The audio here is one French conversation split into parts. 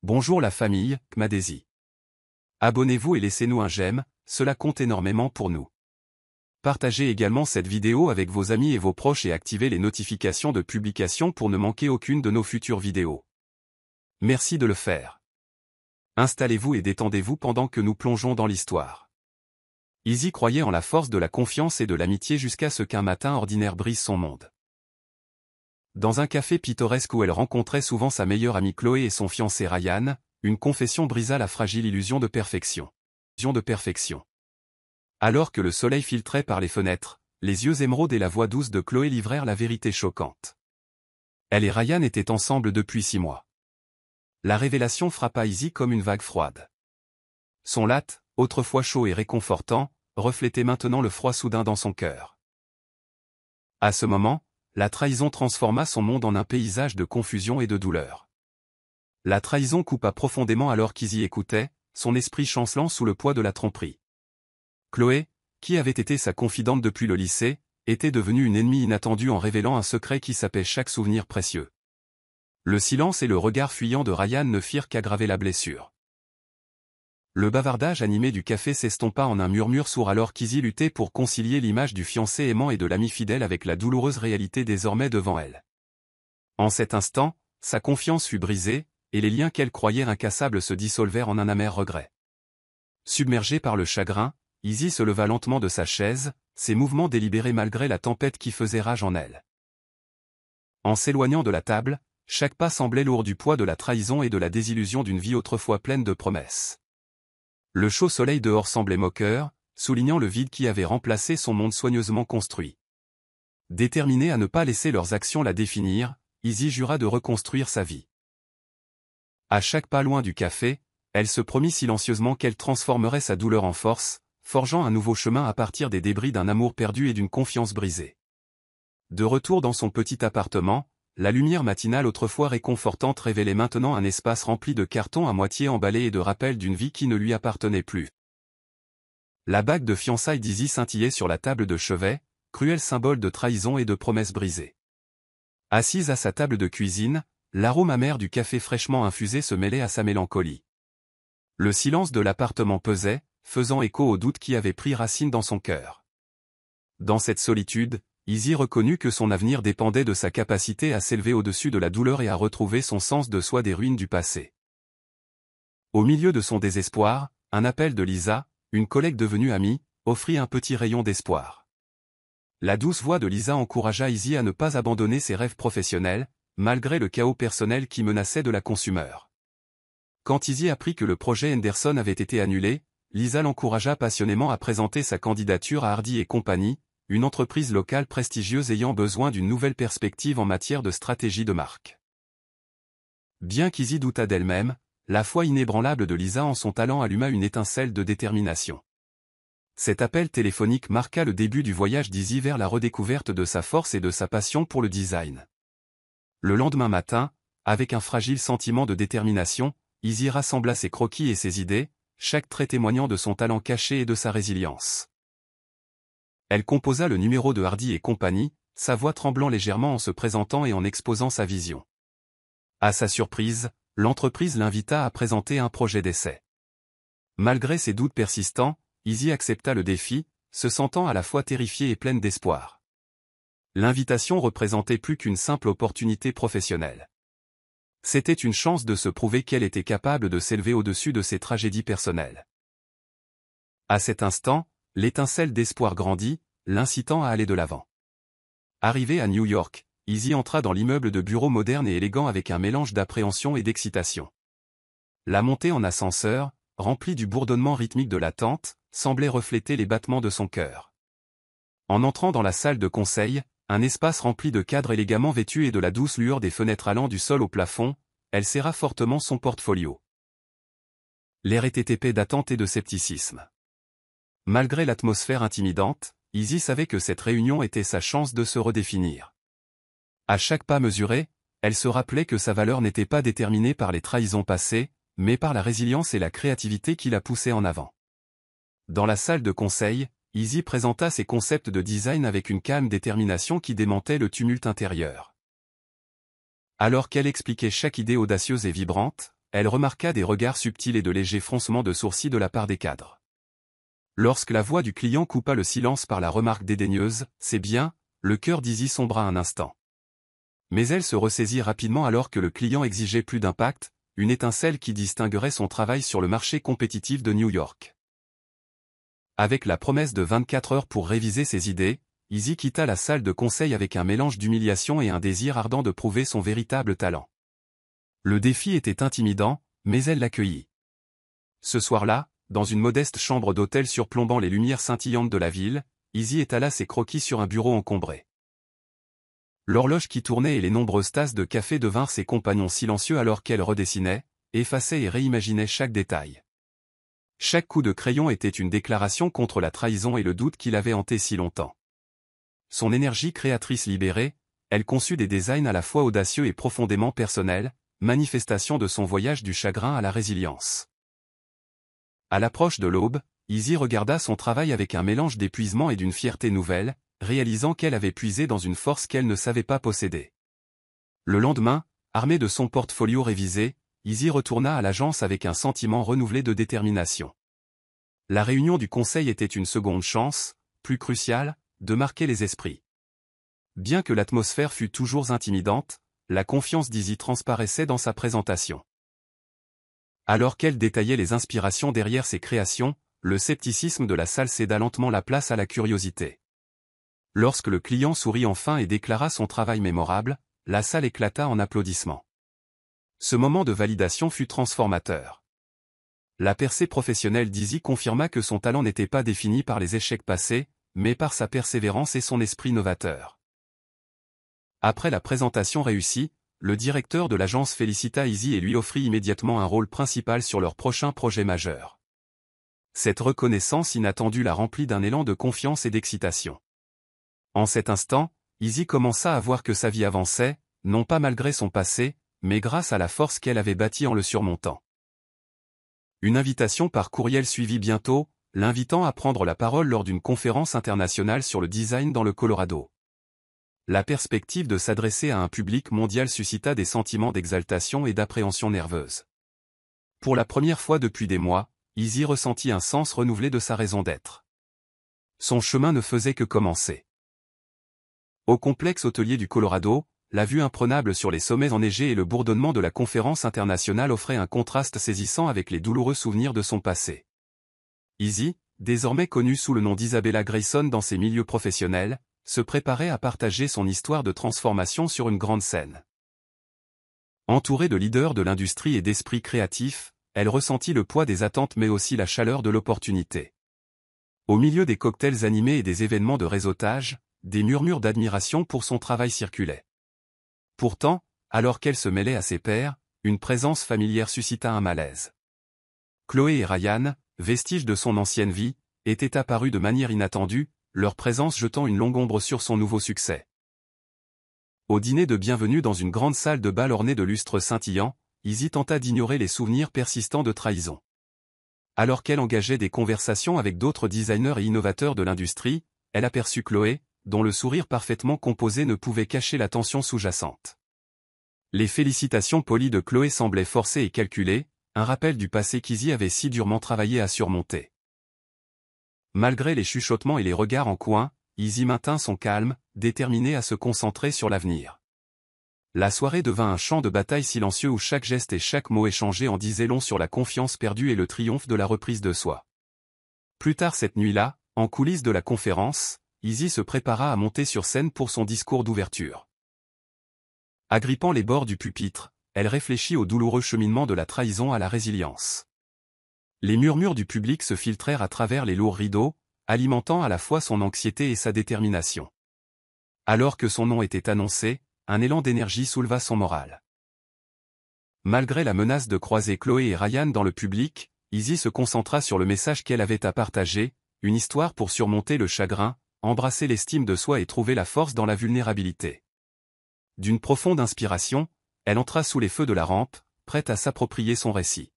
Bonjour la famille, Kmadesi. Abonnez-vous et laissez-nous un j'aime, cela compte énormément pour nous. Partagez également cette vidéo avec vos amis et vos proches et activez les notifications de publication pour ne manquer aucune de nos futures vidéos. Merci de le faire. Installez-vous et détendez-vous pendant que nous plongeons dans l'histoire. Izzy croyait en la force de la confiance et de l'amitié jusqu'à ce qu'un matin ordinaire brise son monde. Dans un café pittoresque où elle rencontrait souvent sa meilleure amie Chloé et son fiancé Ryan, une confession brisa la fragile illusion de perfection. Alors que le soleil filtrait par les fenêtres, les yeux émeraudes et la voix douce de Chloé livrèrent la vérité choquante. Elle et Ryan étaient ensemble depuis 6 mois. La révélation frappa Izzy comme une vague froide. Son latte, autrefois chaud et réconfortant, reflétait maintenant le froid soudain dans son cœur. À ce moment, la trahison transforma son monde en un paysage de confusion et de douleur. La trahison coupa profondément alors qu'Izzy écoutait, son esprit chancelant sous le poids de la tromperie. Chloé, qui avait été sa confidente depuis le lycée, était devenue une ennemie inattendue en révélant un secret qui sapait chaque souvenir précieux. Le silence et le regard fuyant de Ryan ne firent qu'aggraver la blessure. Le bavardage animé du café s'estompa en un murmure sourd alors qu'Izzy luttait pour concilier l'image du fiancé aimant et de l'ami fidèle avec la douloureuse réalité désormais devant elle. En cet instant, sa confiance fut brisée, et les liens qu'elle croyait incassables se dissolvèrent en un amer regret. Submergée par le chagrin, Izzy se leva lentement de sa chaise, ses mouvements délibérés malgré la tempête qui faisait rage en elle. En s'éloignant de la table, chaque pas semblait lourd du poids de la trahison et de la désillusion d'une vie autrefois pleine de promesses. Le chaud soleil dehors semblait moqueur, soulignant le vide qui avait remplacé son monde soigneusement construit. Déterminée à ne pas laisser leurs actions la définir, Izzy jura de reconstruire sa vie. À chaque pas loin du café, elle se promit silencieusement qu'elle transformerait sa douleur en force, forgeant un nouveau chemin à partir des débris d'un amour perdu et d'une confiance brisée. De retour dans son petit appartement, la lumière matinale autrefois réconfortante révélait maintenant un espace rempli de cartons à moitié emballés et de rappels d'une vie qui ne lui appartenait plus. La bague de fiançailles d'Izzy scintillait sur la table de chevet, cruel symbole de trahison et de promesses brisées. Assise à sa table de cuisine, l'arôme amer du café fraîchement infusé se mêlait à sa mélancolie. Le silence de l'appartement pesait, faisant écho aux doutes qui avaient pris racine dans son cœur. Dans cette solitude, Izzy reconnut que son avenir dépendait de sa capacité à s'élever au-dessus de la douleur et à retrouver son sens de soi des ruines du passé. Au milieu de son désespoir, un appel de Lisa, une collègue devenue amie, offrit un petit rayon d'espoir. La douce voix de Lisa encouragea Izzy à ne pas abandonner ses rêves professionnels, malgré le chaos personnel qui menaçait de la consumer. Quand Izzy apprit que le projet Henderson avait été annulé, Lisa l'encouragea passionnément à présenter sa candidature à Hardy et Company, une entreprise locale prestigieuse ayant besoin d'une nouvelle perspective en matière de stratégie de marque. Bien qu'Izzy doutât d'elle-même, la foi inébranlable de Lisa en son talent alluma une étincelle de détermination. Cet appel téléphonique marqua le début du voyage d'Izzy vers la redécouverte de sa force et de sa passion pour le design. Le lendemain matin, avec un fragile sentiment de détermination, Izzy rassembla ses croquis et ses idées, chaque trait témoignant de son talent caché et de sa résilience. Elle composa le numéro de Hardy et Company, sa voix tremblant légèrement en se présentant et en exposant sa vision. À sa surprise, l'entreprise l'invita à présenter un projet d'essai. Malgré ses doutes persistants, Izzy accepta le défi, se sentant à la fois terrifiée et pleine d'espoir. L'invitation représentait plus qu'une simple opportunité professionnelle. C'était une chance de se prouver qu'elle était capable de s'élever au-dessus de ses tragédies personnelles. À cet instant, l'étincelle d'espoir grandit, l'incitant à aller de l'avant. Arrivée à New York, Izzy entra dans l'immeuble de bureaux moderne et élégant avec un mélange d'appréhension et d'excitation. La montée en ascenseur, remplie du bourdonnement rythmique de l'attente, semblait refléter les battements de son cœur. En entrant dans la salle de conseil, un espace rempli de cadres élégamment vêtus et de la douce lueur des fenêtres allant du sol au plafond, elle serra fortement son portfolio. L'air était épais d'attente et de scepticisme. Malgré l'atmosphère intimidante, Izzy savait que cette réunion était sa chance de se redéfinir. À chaque pas mesuré, elle se rappelait que sa valeur n'était pas déterminée par les trahisons passées, mais par la résilience et la créativité qui la poussaient en avant. Dans la salle de conseil, Izzy présenta ses concepts de design avec une calme détermination qui démentait le tumulte intérieur. Alors qu'elle expliquait chaque idée audacieuse et vibrante, elle remarqua des regards subtils et de légers froncements de sourcils de la part des cadres. Lorsque la voix du client coupa le silence par la remarque dédaigneuse, « C'est bien », le cœur d'Izzy sombra un instant. Mais elle se ressaisit rapidement alors que le client exigeait plus d'impact, une étincelle qui distinguerait son travail sur le marché compétitif de New York. Avec la promesse de 24 heures pour réviser ses idées, Izzy quitta la salle de conseil avec un mélange d'humiliation et un désir ardent de prouver son véritable talent. Le défi était intimidant, mais elle l'accueillit. Ce soir-là, dans une modeste chambre d'hôtel surplombant les lumières scintillantes de la ville, Izzy étala ses croquis sur un bureau encombré. L'horloge qui tournait et les nombreuses tasses de café devinrent ses compagnons silencieux alors qu'elle redessinait, effaçait et réimaginait chaque détail. Chaque coup de crayon était une déclaration contre la trahison et le doute qui l'avait hanté si longtemps. Son énergie créatrice libérée, elle conçut des designs à la fois audacieux et profondément personnels, manifestation de son voyage du chagrin à la résilience. À l'approche de l'aube, Izzy regarda son travail avec un mélange d'épuisement et d'une fierté nouvelle, réalisant qu'elle avait puisé dans une force qu'elle ne savait pas posséder. Le lendemain, armée de son portfolio révisé, Izzy retourna à l'agence avec un sentiment renouvelé de détermination. La réunion du conseil était une seconde chance, plus cruciale, de marquer les esprits. Bien que l'atmosphère fût toujours intimidante, la confiance d'Izzy transparaissait dans sa présentation. Alors qu'elle détaillait les inspirations derrière ses créations, le scepticisme de la salle céda lentement la place à la curiosité. Lorsque le client sourit enfin et déclara son travail mémorable, la salle éclata en applaudissements. Ce moment de validation fut transformateur. La percée professionnelle d'Izzy confirma que son talent n'était pas défini par les échecs passés, mais par sa persévérance et son esprit novateur. Après la présentation réussie, le directeur de l'agence félicita Izzy et lui offrit immédiatement un rôle principal sur leur prochain projet majeur. Cette reconnaissance inattendue la remplit d'un élan de confiance et d'excitation. En cet instant, Izzy commença à voir que sa vie avançait, non pas malgré son passé, mais grâce à la force qu'elle avait bâtie en le surmontant. Une invitation par courriel suivit bientôt, l'invitant à prendre la parole lors d'une conférence internationale sur le design dans le Colorado. La perspective de s'adresser à un public mondial suscita des sentiments d'exaltation et d'appréhension nerveuse. Pour la première fois depuis des mois, Izzy ressentit un sens renouvelé de sa raison d'être. Son chemin ne faisait que commencer. Au complexe hôtelier du Colorado, la vue imprenable sur les sommets enneigés et le bourdonnement de la conférence internationale offraient un contraste saisissant avec les douloureux souvenirs de son passé. Izzy, désormais connue sous le nom d'Isabella Grayson dans ses milieux professionnels, se préparait à partager son histoire de transformation sur une grande scène. Entourée de leaders de l'industrie et d'esprits créatifs, elle ressentit le poids des attentes mais aussi la chaleur de l'opportunité. Au milieu des cocktails animés et des événements de réseautage, des murmures d'admiration pour son travail circulaient. Pourtant, alors qu'elle se mêlait à ses pairs, une présence familière suscita un malaise. Chloé et Ryan, vestiges de son ancienne vie, étaient apparus de manière inattendue, leur présence jetant une longue ombre sur son nouveau succès. Au dîner de bienvenue dans une grande salle de bal ornée de lustres scintillants, Izzy tenta d'ignorer les souvenirs persistants de trahison. Alors qu'elle engageait des conversations avec d'autres designers et innovateurs de l'industrie, elle aperçut Chloé, dont le sourire parfaitement composé ne pouvait cacher la tension sous-jacente. Les félicitations polies de Chloé semblaient forcées et calculées, un rappel du passé qu'Izzy avait si durement travaillé à surmonter. Malgré les chuchotements et les regards en coin, Izzy maintint son calme, déterminé à se concentrer sur l'avenir. La soirée devint un champ de bataille silencieux où chaque geste et chaque mot échangé en disait long sur la confiance perdue et le triomphe de la reprise de soi. Plus tard cette nuit-là, en coulisses de la conférence, Izzy se prépara à monter sur scène pour son discours d'ouverture. Agrippant les bords du pupitre, elle réfléchit au douloureux cheminement de la trahison à la résilience. Les murmures du public se filtrèrent à travers les lourds rideaux, alimentant à la fois son anxiété et sa détermination. Alors que son nom était annoncé, un élan d'énergie souleva son moral. Malgré la menace de croiser Chloé et Ryan dans le public, Izzy se concentra sur le message qu'elle avait à partager, une histoire pour surmonter le chagrin, embrasser l'estime de soi et trouver la force dans la vulnérabilité. D'une profonde inspiration, elle entra sous les feux de la rampe, prête à s'approprier son récit.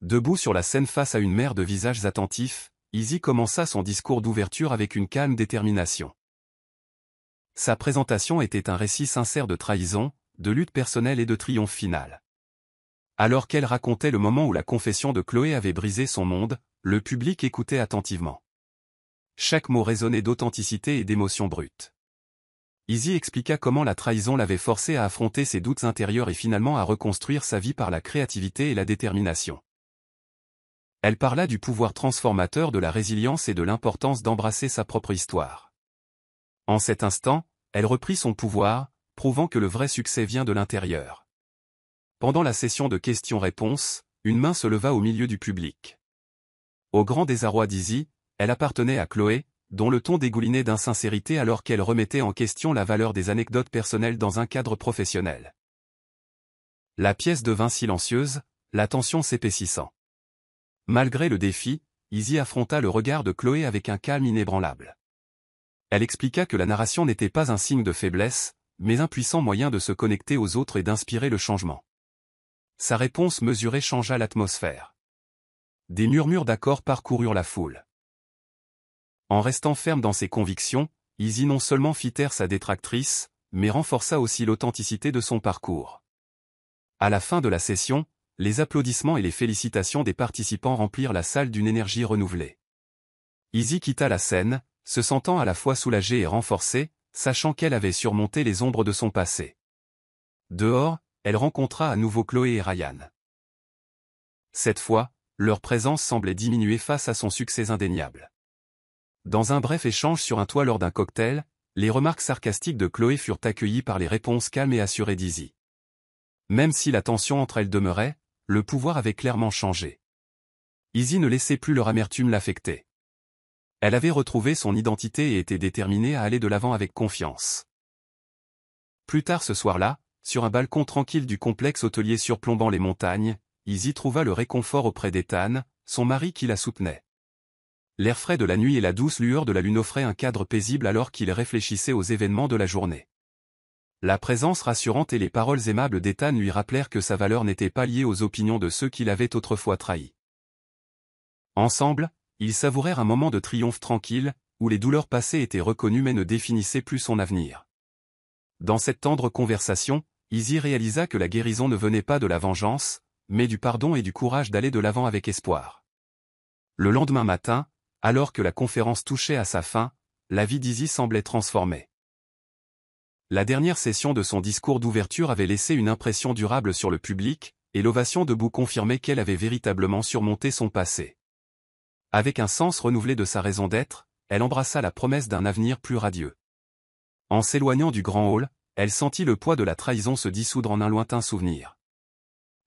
Debout sur la scène face à une mer de visages attentifs, Izzy commença son discours d'ouverture avec une calme détermination. Sa présentation était un récit sincère de trahison, de lutte personnelle et de triomphe final. Alors qu'elle racontait le moment où la confession de Chloé avait brisé son monde, le public écoutait attentivement. Chaque mot résonnait d'authenticité et d'émotion brute. Izzy expliqua comment la trahison l'avait forcée à affronter ses doutes intérieurs et finalement à reconstruire sa vie par la créativité et la détermination. Elle parla du pouvoir transformateur de la résilience et de l'importance d'embrasser sa propre histoire. En cet instant, elle reprit son pouvoir, prouvant que le vrai succès vient de l'intérieur. Pendant la session de questions-réponses, une main se leva au milieu du public. Au grand désarroi d'Izzy, elle appartenait à Chloé, dont le ton dégoulinait d'insincérité alors qu'elle remettait en question la valeur des anecdotes personnelles dans un cadre professionnel. La pièce devint silencieuse, la tension s'épaississant. Malgré le défi, Izzy affronta le regard de Chloé avec un calme inébranlable. Elle expliqua que la narration n'était pas un signe de faiblesse, mais un puissant moyen de se connecter aux autres et d'inspirer le changement. Sa réponse mesurée changea l'atmosphère. Des murmures d'accord parcoururent la foule. En restant ferme dans ses convictions, Izzy non seulement fit taire sa détractrice, mais renforça aussi l'authenticité de son parcours. À la fin de la session, les applaudissements et les félicitations des participants remplirent la salle d'une énergie renouvelée. Izzy quitta la scène, se sentant à la fois soulagée et renforcée, sachant qu'elle avait surmonté les ombres de son passé. Dehors, elle rencontra à nouveau Chloé et Ryan. Cette fois, leur présence semblait diminuer face à son succès indéniable. Dans un bref échange sur un toit lors d'un cocktail, les remarques sarcastiques de Chloé furent accueillies par les réponses calmes et assurées d'Izzy. Même si la tension entre elles demeurait, le pouvoir avait clairement changé. Izzy ne laissait plus leur amertume l'affecter. Elle avait retrouvé son identité et était déterminée à aller de l'avant avec confiance. Plus tard ce soir-là, sur un balcon tranquille du complexe hôtelier surplombant les montagnes, Izzy trouva le réconfort auprès d'Ethan, son mari qui la soutenait. L'air frais de la nuit et la douce lueur de la lune offraient un cadre paisible alors qu'il réfléchissait aux événements de la journée. La présence rassurante et les paroles aimables d'Ethan lui rappelèrent que sa valeur n'était pas liée aux opinions de ceux qui l'avaient autrefois trahi. Ensemble, ils savourèrent un moment de triomphe tranquille, où les douleurs passées étaient reconnues mais ne définissaient plus son avenir. Dans cette tendre conversation, Izzy réalisa que la guérison ne venait pas de la vengeance, mais du pardon et du courage d'aller de l'avant avec espoir. Le lendemain matin, alors que la conférence touchait à sa fin, la vie d'Izzy semblait transformée. La dernière session de son discours d'ouverture avait laissé une impression durable sur le public, et l'ovation debout confirmait qu'elle avait véritablement surmonté son passé. Avec un sens renouvelé de sa raison d'être, elle embrassa la promesse d'un avenir plus radieux. En s'éloignant du grand hall, elle sentit le poids de la trahison se dissoudre en un lointain souvenir.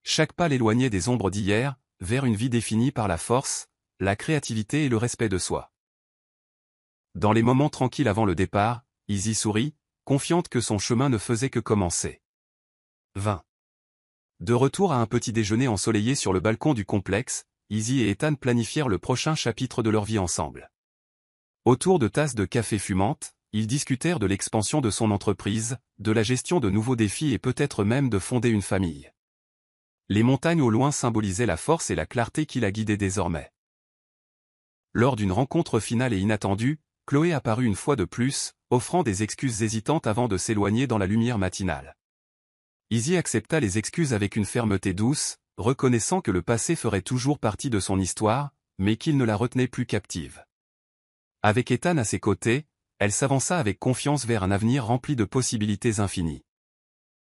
Chaque pas l'éloignait des ombres d'hier, vers une vie définie par la force, la créativité et le respect de soi. Dans les moments tranquilles avant le départ, Izzy sourit, confiante que son chemin ne faisait que commencer. 20. De retour à un petit déjeuner ensoleillé sur le balcon du complexe, Izzy et Ethan planifièrent le prochain chapitre de leur vie ensemble. Autour de tasses de café fumantes, ils discutèrent de l'expansion de son entreprise, de la gestion de nouveaux défis et peut-être même de fonder une famille. Les montagnes au loin symbolisaient la force et la clarté qui la guidaient désormais. Lors d'une rencontre finale et inattendue, Chloé apparut une fois de plus, offrant des excuses hésitantes avant de s'éloigner dans la lumière matinale. Izzy accepta les excuses avec une fermeté douce, reconnaissant que le passé ferait toujours partie de son histoire, mais qu'il ne la retenait plus captive. Avec Ethan à ses côtés, elle s'avança avec confiance vers un avenir rempli de possibilités infinies.